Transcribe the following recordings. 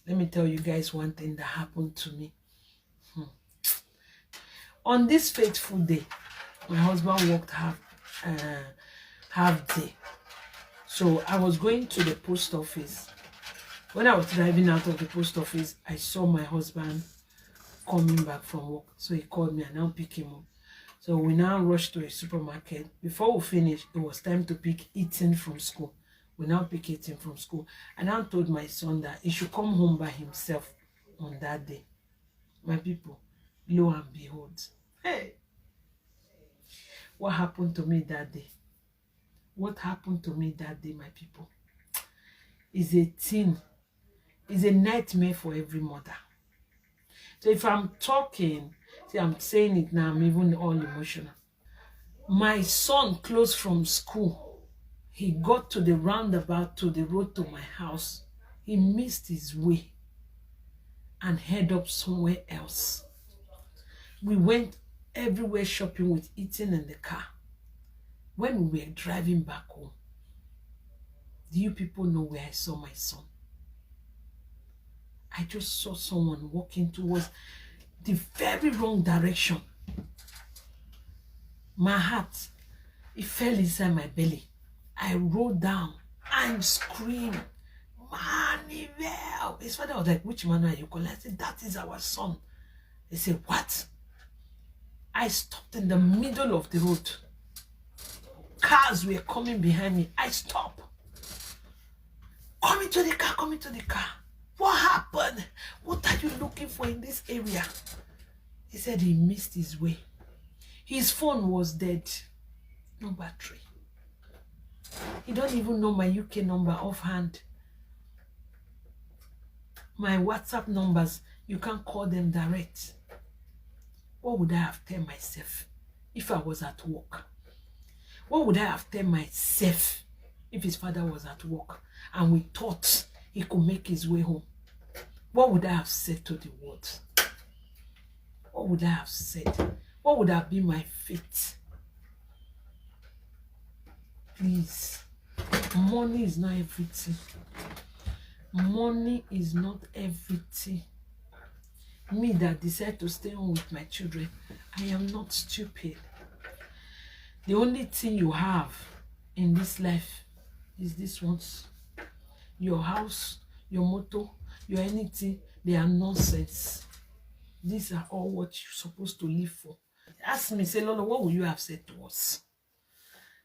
Let me tell you guys one thing that happened to me. On this fateful day, my husband worked half day. So I was going to the post office. When I was driving out of the post office, I saw my husband coming back from work. So he called me and I'll pick him up. So we now rushed to a supermarket. Before we finished, it was time to pick Ethan from school. We now pick Ethan from school. And I told my son that he should come home by himself on that day. My people, lo and behold, hey, what happened to me that day? What happened to me that day, my people, is a thing, is a nightmare for every mother. So if I'm talking, see, I'm saying it now, I'm even all emotional. My son closed from school. He got to the roundabout, to the road to my house. He missed his way and head up somewhere else. We went everywhere shopping with Ethan in the car. When we were driving back home, do you people know where I saw my son? I just saw someone walking towards the very wrong direction. My heart, it fell inside my belly. I rolled down and screamed, Manuel! His father was like, which Manuel are you calling? I said, that is our son. They said, what? I stopped in the middle of the road. Cars were coming behind me. I stopped. Come into the car, come into the car. What happened? What are you looking for in this area? He said he missed his way. His phone was dead. No battery. He don't even know my UK number offhand. My WhatsApp numbers, you can't call them direct. What would I have told myself if I was at work? What would I have told myself if his father was at work and we thought he could make his way home? What would I have said to the world? What would I have said? What would have been my fate? Please, money is not everything. Money is not everything. Me that decide to stay home with my children, I am not stupid. The only thing you have in this life is this ones. Your house, your motor, your anything, they are nonsense. These are all what you're supposed to live for. Ask me, say, Lolo, what would you have said to us?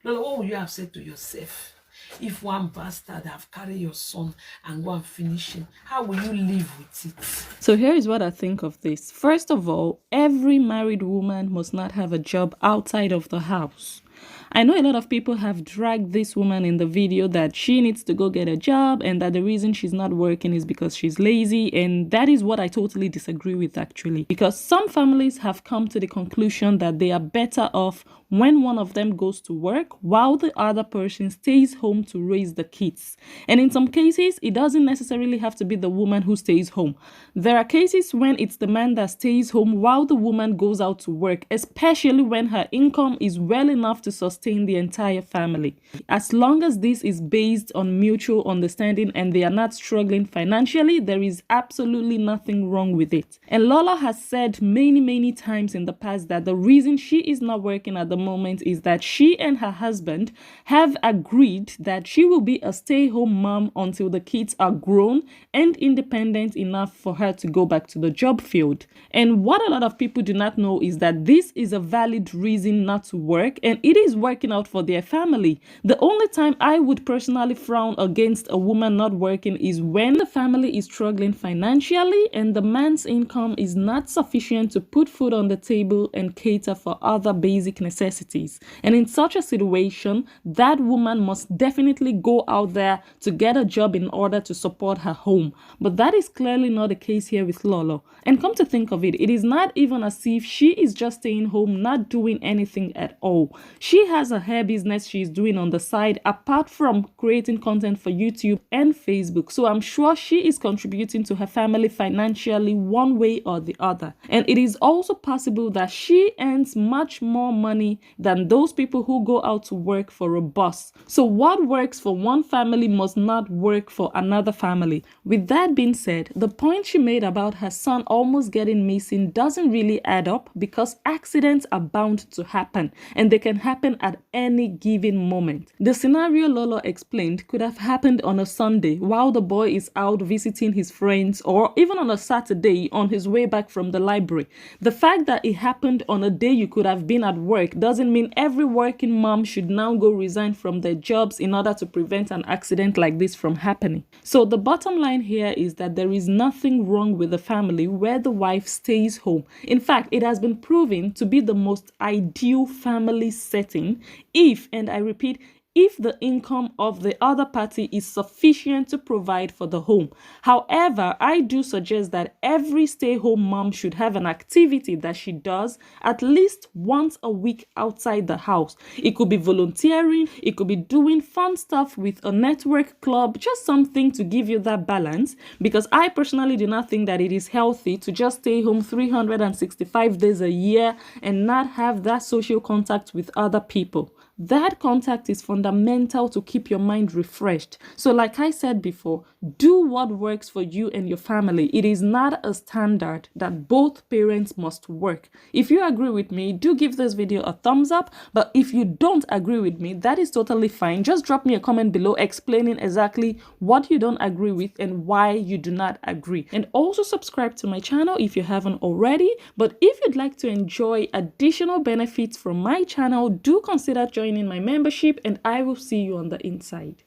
Lolo, what would you have said to yourself? If one bastard have carried your son and go and finish him, how will you live with it? So here is what I think of this. First of all, every married woman must not have a job outside of the house. I know a lot of people have dragged this woman in the video that she needs to go get a job and that the reason she's not working is because she's lazy, and that is what I totally disagree with actually, because some families have come to the conclusion that they are better off when one of them goes to work while the other person stays home to raise the kids. And in some cases, it doesn't necessarily have to be the woman who stays home. There are cases when it's the man that stays home while the woman goes out to work, especially when her income is well enough to sustain the entire family. As long as this is based on mutual understanding and they are not struggling financially, there is absolutely nothing wrong with it. And Lolo has said many times in the past that the reason she is not working at the moment is that she and her husband have agreed that she will be a stay-home mom until the kids are grown and independent enough for her to go back to the job field. And what a lot of people do not know is that this is a valid reason not to work, and it is working out for their family. The only time I would personally frown against a woman not working is when the family is struggling financially and the man's income is not sufficient to put food on the table and cater for other basic necessities. And in such a situation, that woman must definitely go out there to get a job in order to support her home. But that is clearly not the case here with Lolo. And come to think of it, it is not even as if she is just staying home, not doing anything at all. She has a hair business she's doing on the side apart from creating content for YouTube and Facebook. So I'm sure she is contributing to her family financially one way or the other. And it is also possible that she earns much more money than those people who go out to work for a boss. So what works for one family must not work for another family. With that being said, the point she made about her son almost getting missing doesn't really add up, because accidents are bound to happen and they can happen at any given moment. The scenario Lolo explained could have happened on a Sunday while the boy is out visiting his friends, or even on a Saturday on his way back from the library. The fact that it happened on a day you could have been at work doesn't mean every working mom should now go resign from their jobs in order to prevent an accident like this from happening. So the bottom line here is that there is nothing wrong with a family where the wife stays home. In fact, it has been proven to be the most ideal family setting if, and I repeat, if the income of the other party is sufficient to provide for the home. However, I do suggest that every stay-home mom should have an activity that she does at least once a week outside the house. It could be volunteering, it could be doing fun stuff with a network club, just something to give you that balance, because I personally do not think that it is healthy to just stay home 365 days a year and not have that social contact with other people. That contact is fundamental to keep your mind refreshed. So like I said before, do what works for you and your family. It is not a standard that both parents must work. If you agree with me, do give this video a thumbs up. But if you don't agree with me, that is totally fine. Just drop me a comment below explaining exactly what you don't agree with and why you do not agree. And also subscribe to my channel if you haven't already. But if you'd like to enjoy additional benefits from my channel, do consider joining my membership, and I will see you on the inside.